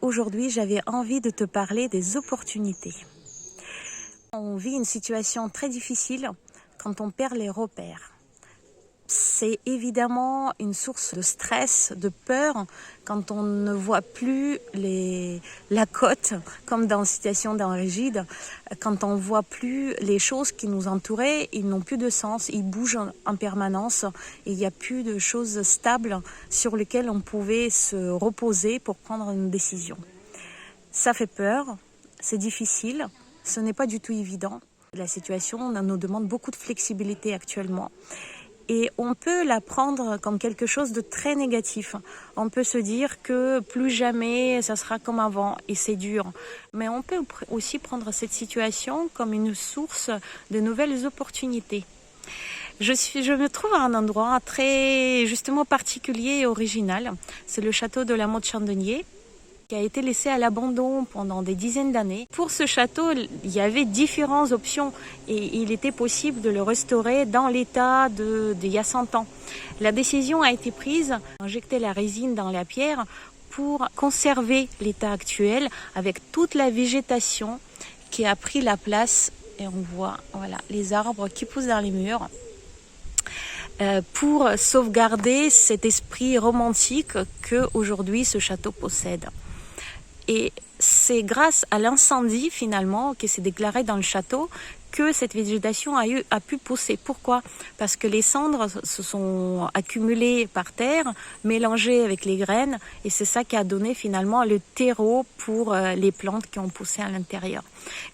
aujourd'hui, j'avais envie de te parler des opportunités. On vit une situation très difficile quand on perd les repères. C'est évidemment une source de stress, de peur, quand on ne voit plus la côte, comme dans Citation d'un rigide, quand on ne voit plus les choses qui nous entouraient, ils n'ont plus de sens, ils bougent en permanence et il n'y a plus de choses stables sur lesquelles on pouvait se reposer pour prendre une décision. Ça fait peur, c'est difficile, ce n'est pas du tout évident. La situation nous demande beaucoup de flexibilité actuellement. Et on peut la prendre comme quelque chose de très négatif. On peut se dire que plus jamais ça sera comme avant et c'est dur. Mais on peut aussi prendre cette situation comme une source de nouvelles opportunités. Je me trouve à un endroit très justement particulier et original. C'est le château de la Motte-Chandelier, qui a été laissé à l'abandon pendant des dizaines d'années. Pour ce château, il y avait différentes options et il était possible de le restaurer dans l'état d'il y a 100 ans. La décision a été prise d'injecter la résine dans la pierre pour conserver l'état actuel avec toute la végétation qui a pris la place. Et on voit voilà, les arbres qui poussent dans les murs. Pour sauvegarder cet esprit romantique que aujourd'hui ce château possède. Et c'est grâce à l'incendie finalement qui s'est déclaré dans le château que cette végétation a pu pousser. Pourquoi? Parce que les cendres se sont accumulées par terre, mélangées avec les graines, et c'est ça qui a donné finalement le terreau pour les plantes qui ont poussé à l'intérieur.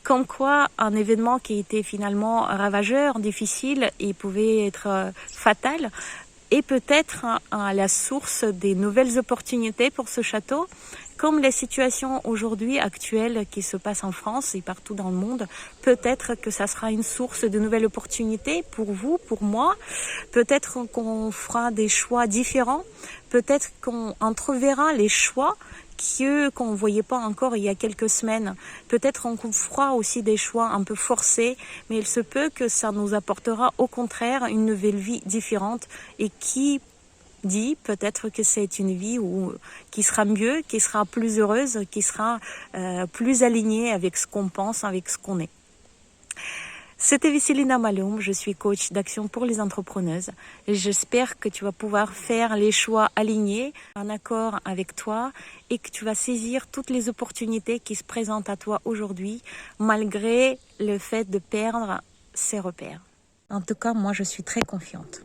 Comme quoi, un événement qui était finalement ravageur, difficile et pouvait être fatal, et peut-être à la source des nouvelles opportunités pour ce château, comme les situations aujourd'hui actuelles qui se passent en France et partout dans le monde, peut-être que ça sera une source de nouvelles opportunités pour vous, pour moi. Peut-être qu'on fera des choix différents. Peut-être qu'on entreverra les choix qu'on ne voyait pas encore il y a quelques semaines. Peut-être qu'on fera aussi des choix un peu forcés, mais il se peut que ça nous apportera au contraire une nouvelle vie différente et qui dit peut-être que c'est une vie qui sera mieux, qui sera plus heureuse, qui sera plus alignée avec ce qu'on pense, avec ce qu'on est. C'était Vesselina Maloum, je suis coach d'action pour les entrepreneuses et j'espère que tu vas pouvoir faire les choix alignés, en accord avec toi et que tu vas saisir toutes les opportunités qui se présentent à toi aujourd'hui malgré le fait de perdre ses repères. En tout cas, moi je suis très confiante.